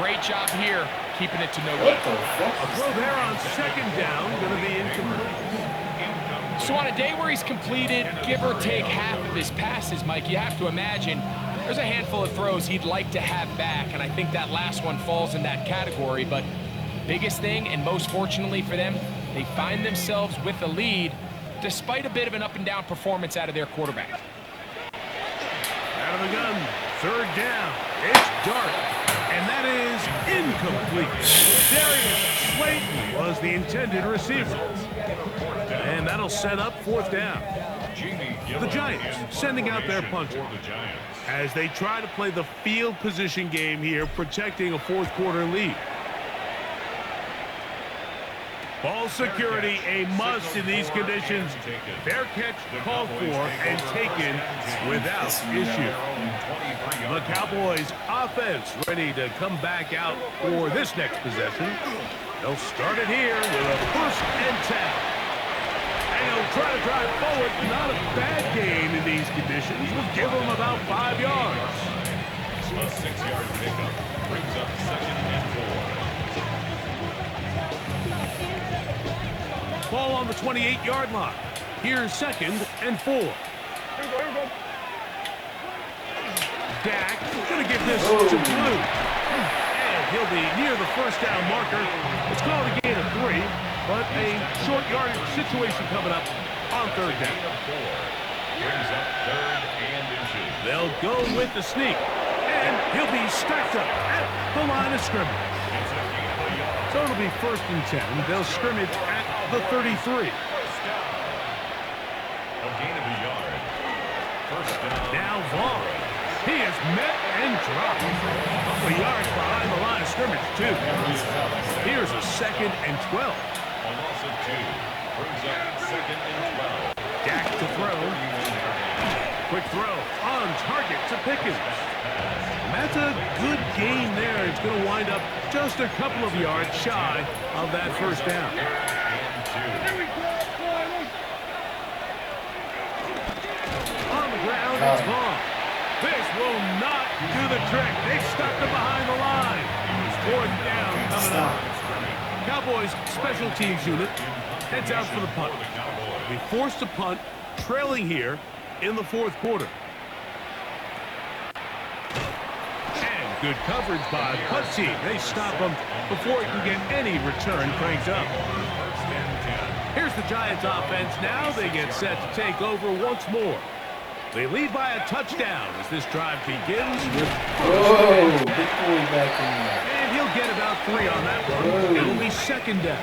Great job here, keeping it to no What gain. the fuck? A throw there on 2nd down, going to be incomplete. So on a day where he's completed, give or take half of his passes, Mike, you have to imagine there's a handful of throws he'd like to have back, and I think that last one falls in that category. But biggest thing, and most fortunately for them, they find themselves with the lead despite a bit of an up-and-down performance out of their quarterback. Out of the gun, 3rd down. It's Dart, and that is incomplete. Darius Slayton was the intended receiver. And that'll set up 4th down. The Giants sending out their punter as they try to play the field position game here, protecting a 4th quarter lead. Ball security a must in these conditions. Fair catch called for and taken without issue. The Cowboys offense ready to come back out for this next possession. They'll start it here with a 1st and 10. And he'll try to drive forward. Not a bad gain in these conditions. We'll give him about 5 yards. A 6-yard pickup brings up 2nd and 4. Ball on the 28-yard line. Here's 2nd and 4. Dak going to give this to Blue. And he'll be near the 1st down marker. It's called a gain of 3, but a short yardage situation coming up on 3rd down. Brings up 3rd and inches. They'll go with the sneak. And he'll be stacked up at the line of scrimmage. So it'll be 1st and 10. They'll scrimmage at the 33. A gain of a yard. 1st down. Now Vaughn. He is met and dropped. Couple yards behind the line of scrimmage, too. Here's a 2nd and 12. A loss of 2. Brings up 2nd and 12. Dak to throw. Quick throw on target to Pickens. And that's a good gain there. It's going to wind up just a couple of yards shy of that 1st down. On the ground, it's Vaughn. This will not do the trick. They stuck him behind the line. 4th down coming up. Cowboys special teams unit heads out for the punt. Be forced to punt, trailing here in the 4th quarter. And good coverage by the punt team. They stop him before he can get any return cranked up. Here's the Giants offense now. They get set to take over once more. They lead by a touchdown as this drive begins with Whoa, big boy back in there. and he'll get about 3 on that one. It'll be 2nd down.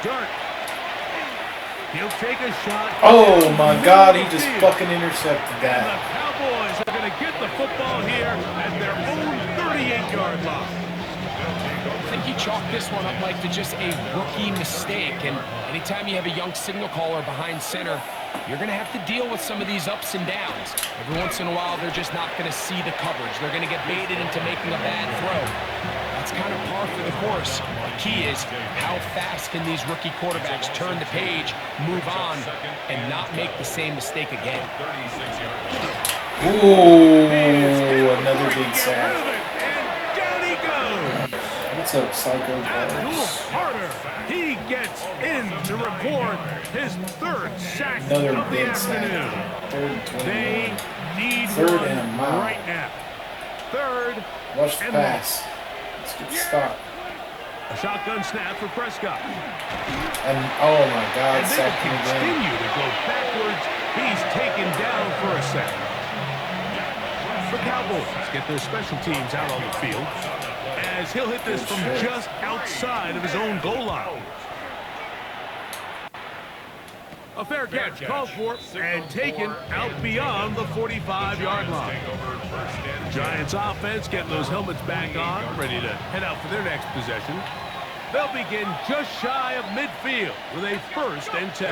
Dart. He'll take a shot. Oh my God, he just fucking intercepted And the that. Cowboys are going to get the football here at their own 38-yard line. I think he chalked this one up, Mike, to just a rookie mistake. And anytime you have a young signal caller behind center, you're going to have to deal with some of these ups and downs. Every once in a while, they're just not going to see the coverage. They're going to get baited into making a bad throw. That's kind of par for the course. The key is how fast can these rookie quarterbacks turn the page, move on, and not make the same mistake again. Ooh, another big sack. And down he goes. What's up, Psycho Abdul Balls? Carter. He gets in to record his third sack Another of the big afternoon. sack. Third and 20. They need Third one and a mile. right now. Third Watch the and pass. Let's get the stop. a shotgun snap for Prescott. And oh my God, And they sack him again. continue to go backwards. He's taken down for a sack. The Cowboys get their special teams out on the field as he'll hit this from just outside of his own goal line. A fair catch called for and taken out beyond the 45-yard line. Giants offense getting those helmets back on, ready to head out for their next possession. They'll begin just shy of midfield with a 1st and 10.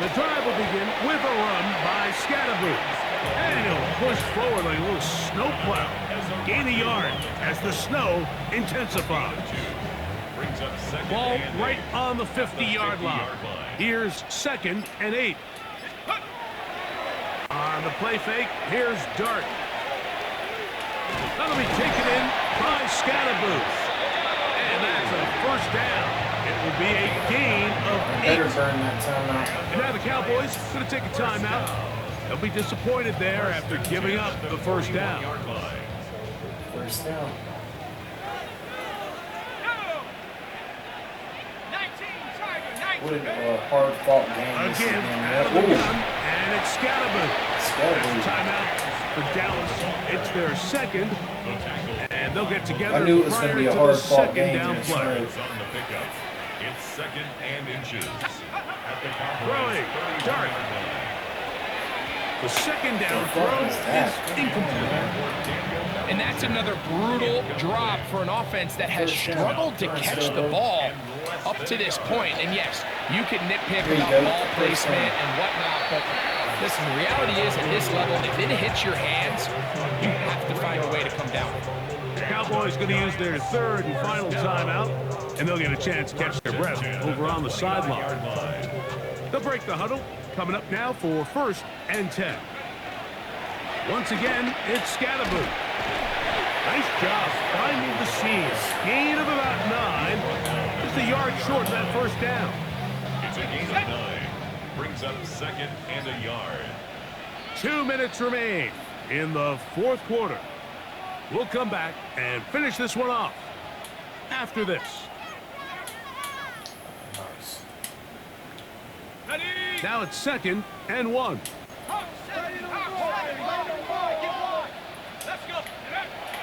The drive will begin with a run by Scatterboot. And he'll push forward like a little snowplow. Gain a yard as the snow intensifies. Ball right on the 50-yard line. Here's 2nd and 8. On the play fake, here's Dart. That'll be taken in by Scatterboot. And that's a 1st down. It will be a gain of 8. Better burn that timeout. And now the Cowboys going to take a timeout. They'll be disappointed there after giving up the 1st down. First down. What a hard-fought game this is. Again, out of the Ooh, gun, and it's Scatterboot. Scatterboot. Timeout for Dallas. It's their 2nd, and they'll get together I knew it was going to prior be a to the hard-fought 2nd game. down in play. snow. It's 2nd and inches. At the Throwing, Dart. The 2nd down What the throw fuck is that? is incomplete. And that's another brutal drop for an offense that has struggled to catch the ball up to this point. And yes, you can nitpick There you about go. ball placement and whatnot, but listen, the reality is at this level, if it hits your hands, you have to find a way to come down. The Cowboys going to use their 3rd and final timeout, and they'll get a chance to catch their breath over on the sideline. They'll break the huddle. Coming up now for 1st and 10. Once again, it's Scatterboot. Nice job finding the seam. Gain of about 9. Just a yard short of that 1st down. It's a gain of 9. Brings up 2nd and a yard. 2 minutes remain in the 4th quarter. We'll come back and finish this one off after this. Nice. Now it's 2nd and 1.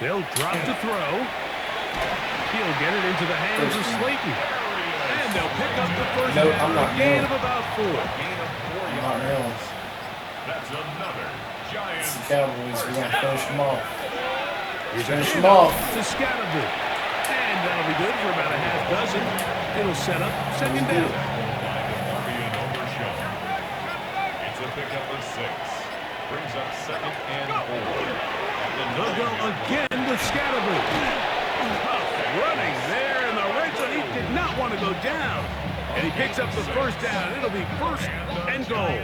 They'll drop to throw. He'll get it into the hands of Slayton. And they'll pick up the 1st No, down. I'm not A gain doing of about 4. Not really. That's another It's Giants. the Cowboys. We're going to finish them off. Here's a Finish them handoff off. to Scatterboot. And that'll be good for about a half dozen. It'll set up 2nd down. Being overshot. It's a pickup of 6. Brings up 2nd and 4. They'll go again with Scatterboot. Tough running there in the red zone. He did not want to go down. And he picks up the 1st down. It'll be 1st and goal.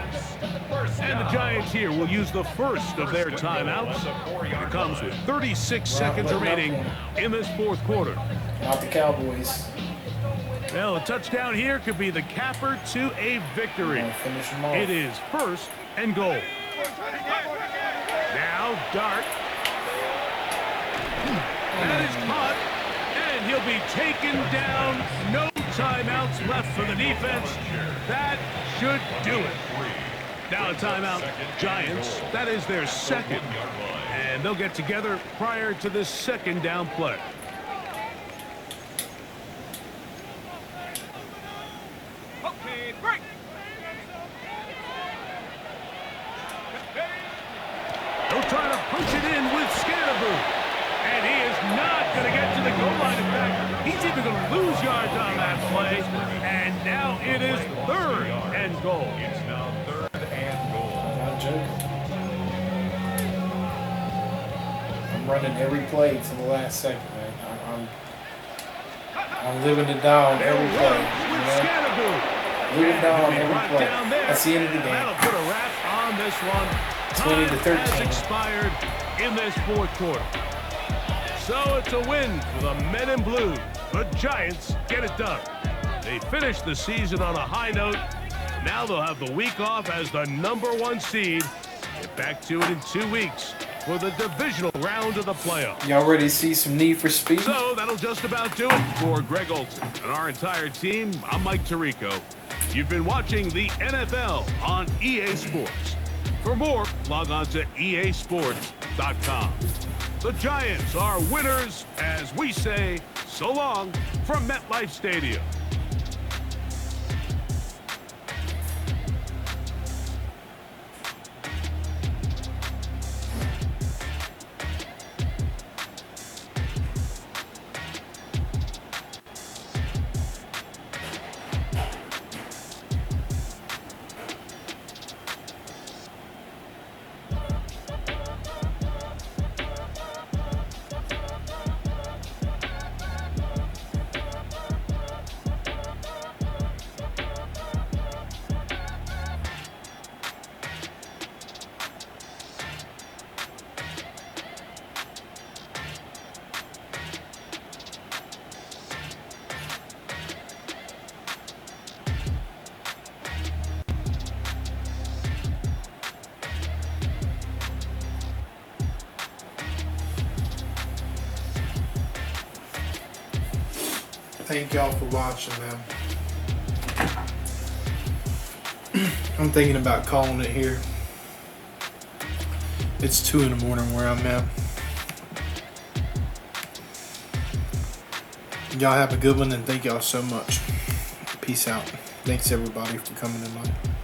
And the Giants here will use the 1st of their timeouts. It comes with 36 seconds remaining in this 4th quarter. Not the Cowboys. Well, a touchdown here could be the capper to a victory. We're going to finish them off. It is 1st and goal. Now Dart. That is caught, and he'll be taken down. No timeouts left for the defense. That should do it. Now a timeout, Giants. That is their 2nd. And they'll get together prior to this 2nd down play. Okay, break. They'll try to punch it in with Scatterboot. And he is not going to get to the goal line. In fact, he's even going to lose yards on that play. And now it is 3rd and goal. It's now 3rd and goal. I'm not joking. I'm running every play to the last second, man. I'm living it down every play. You know? Living down on every play. That's the end of the game. That'll put a wrap on this one. 20 to 13. Has expired in this fourth quarter. So it's a win for the Men in Blue. The Giants get it done. They finished the season on a high note. Now they'll have the week off as the #1 seed. Get back to it in 2 weeks for the divisional round of the playoffs. Y'all ready to see some Need for Speed? So that'll just about do it for Greg Olson and our entire team. I'm Mike Tirico. You've been watching the NFL on EA Sports. For more, log on to easports.com. The Giants are winners as we say so long from MetLife Stadium. Thank y'all for watching, man. I'm thinking about calling it here. It's 2 in the morning where I'm at. Y'all have a good one and thank y'all so much. Peace out. Thanks everybody for coming tonight.